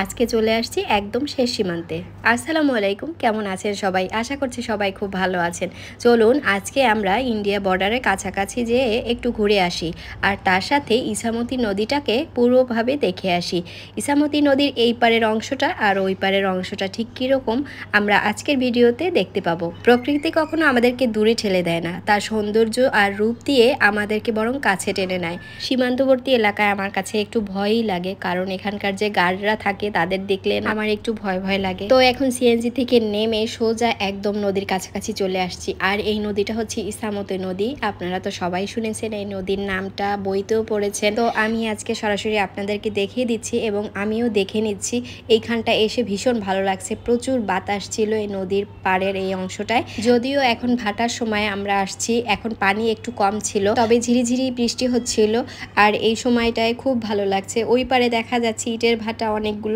আজকে চলে আসছি একদম শেষ সীমান্তে। আসসালামু আলাইকুম, কেমন আছেন সবাই? আশা করছি সবাই খুব ভালো আছেন। চলুন আজকে আমরা ইন্ডিয়া বর্ডারের কাছাকাছি যেয়ে একটু ঘুরে আসি, আর তার সাথে ইছামতি নদীটাকে পুরোভাবে দেখে আসি। ইছামতি নদীর এই পারের অংশটা আর ওই পারের অংশটা ঠিক কীরকম আমরা আজকের ভিডিওতে দেখতে পাবো। প্রকৃতি কখনো আমাদেরকে দূরে ঠেলে দেয় না, তার সৌন্দর্য আর রূপ দিয়ে আমাদেরকে বরং কাছে টেনে নেয়। সীমান্তবর্তী এলাকায় আমার কাছে একটু ভয়ই লাগে, কারণ এখানকার যে গার্ডরা থাকে তাদের দেখলে আমার একটু ভয় ভয় লাগে। তো এখন সিএনজি থেকে নেমে সোজা একদম নদীর কাছাকাছি চলে আসছি। আর এই নদীটা হচ্ছে ইছামতি নদী। আপনারা তো সবাই শুনেছেন এই নদীর নামটা, বইতেও পড়েছেন। তো আমি আজকে সরাসরি আপনাদেরকে দেখিয়ে দিচ্ছি এবং আমিও দেখে নিচ্ছি। এইখানটা এসে ভীষণ ভালো লাগছে, প্রচুর বাতাস ছিল এই নদীর পাড়ের এই অংশটায়। যদিও এখন ভাটার সময় আমরা আসছি, এখন পানি একটু কম ছিল, তবে ঝিরিঝিরি বৃষ্টি হচ্ছিল আর এই সময়টায় খুব ভালো লাগছে। ওই পারে দেখা যাচ্ছে ইটের ভাটা অনেকগুলো,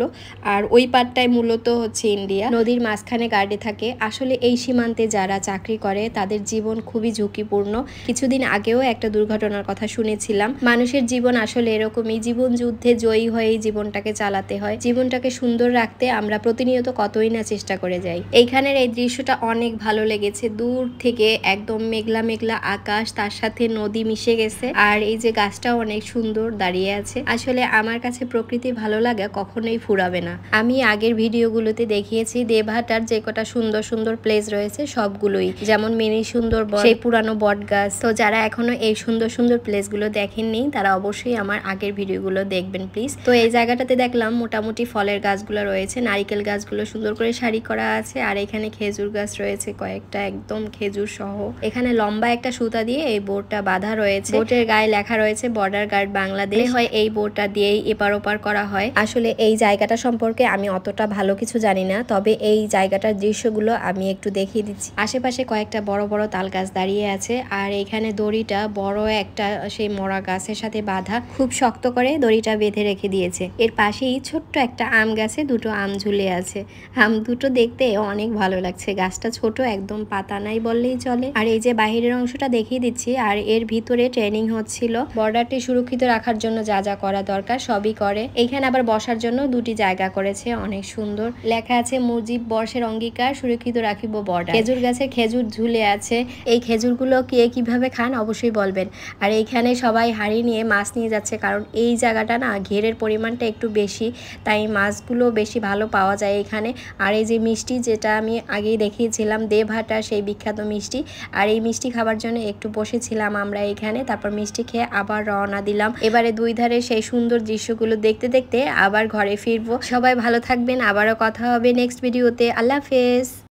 আর ওই পারটাই মূলত হচ্ছে ইন্ডিয়া। নদীর মাঝখানে গার্ডে থাকে। আসলে এই সীমান্তে যারা চাকরি করে তাদের জীবন খুবই ঝুঁকিপূর্ণ। কিছুদিন আগেও একটা দুর্ঘটনার কথা শুনেছিলাম। মানুষের জীবন আসলে এরকমই, জীবন যুদ্ধে জয়ী হয়ে জীবনটাকে চালাতে হয়। জীবনটাকে সুন্দর রাখতে আমরা প্রতিনিয়ত কতই না চেষ্টা করে যাই। এইখানের এই দৃশ্যটা অনেক ভালো লেগেছে। দূর থেকে একদম মেঘলা মেঘলা আকাশ, তার সাথে নদী মিশে গেছে, আর এই যে গাছটাও অনেক সুন্দর দাঁড়িয়ে আছে। আসলে আমার কাছে প্রকৃতি ভালো লাগা কখনোই ফুরাবে না। আমি আগের ভিডিওগুলোতে দেখিয়েছি দেবহাটার যে কটা সুন্দর সুন্দর প্লেস রয়েছে সবগুলোই, যেমন মিনি সুন্দরবন, সেই পুরানো বট গাছ। তো যারা এখনো এই সুন্দর সুন্দর প্লেসগুলো দেখেননি তারা অবশ্যই আমার আগের ভিডিওগুলো দেখবেন প্লিজ। তো এই জায়গাটাতে দেখলাম মোটামুটি ফলের গাছগুলো রয়েছে, নারিকেল গাছগুলো সুন্দর করে সারি করা আছে, আর এখানে খেজুর গাছ রয়েছে কয়েকটা, একদম খেজুর সহ। এখানে লম্বা একটা সুতা দিয়ে এই বোর্ডটা বাঁধা রয়েছে। বোর্ডের গায়ে লেখা রয়েছে বর্ডার গার্ড বাংলাদেশ। হয় এই বোর্ডটা দিয়েই এপার ওপার করা হয়। আসলে এই জায়গাটা সম্পর্কে আমি অতটা ভালো কিছু জানি না, তবে এই জায়গাটার দৃশ্যগুলো আমি একটু দেখিয়ে দিচ্ছি। আশেপাশে কয়েকটা বড় বড় তাল গাছ দাঁড়িয়ে আছে, আর এখানে দড়িটা বড় একটা সেই মরা গাছের সাথে বাঁধা, খুব শক্ত করে দড়িটা বেঁধে রেখে দিয়েছে। এর পাশেই ছোট্ট একটা আম গাছে দুটো আম ঝুলে আছে। আম দুটো দেখতে অনেক ভালো লাগছে। গাছটা ছোট, একদম পাতা নাই বললেই চলে। আর এই যে বাহিরের অংশটা দেখিয়ে দিচ্ছি, আর এর ভিতরে ট্রেনিং হচ্ছিল। বর্ডারটি সুরক্ষিত রাখার জন্য যা যা করা দরকার সবই করে। এইখানে আবার বসার জন্য দুটি জায়গা করেছে, অনেক সুন্দর। লেখা আছে মুজিব বর্ষের অঙ্গীকার, সুরক্ষিত রাখিব বর্ডার। খেজুর গাছে খেজুর ঝুলে আছে। এই খেজুরগুলো কে কিভাবে খান অবশ্যই বলবেন। আর এইখানে সবাই হাঁড়ি নিয়ে মাছ নিয়ে যাচ্ছে, কারণ এই জায়গাটা না ঘেরের পরিমাণটা একটু বেশি, তাই মাছগুলো বেশি ভালো পাওয়া যায় এখানে। আর এই যে মিষ্টি, যেটা আমি আগেই দেখিয়েছিলাম দেবহাটা সেই বিখ্যাত মিষ্টি, আর এই মিষ্টি খাবার জন্য একটু বসেছিলাম আমরা এখানে। তারপর মিষ্টি খেয়ে আবার রওনা দিলাম। এবারে দুই ধারে সেই সুন্দর দৃশ্যগুলো দেখতে দেখতে আবার ঘরে ফিরবো। সবাই ভালো থাকবেন, আবারও কথা হবে নেক্সট ভিডিওতে। আল্লাহ হাফেজ।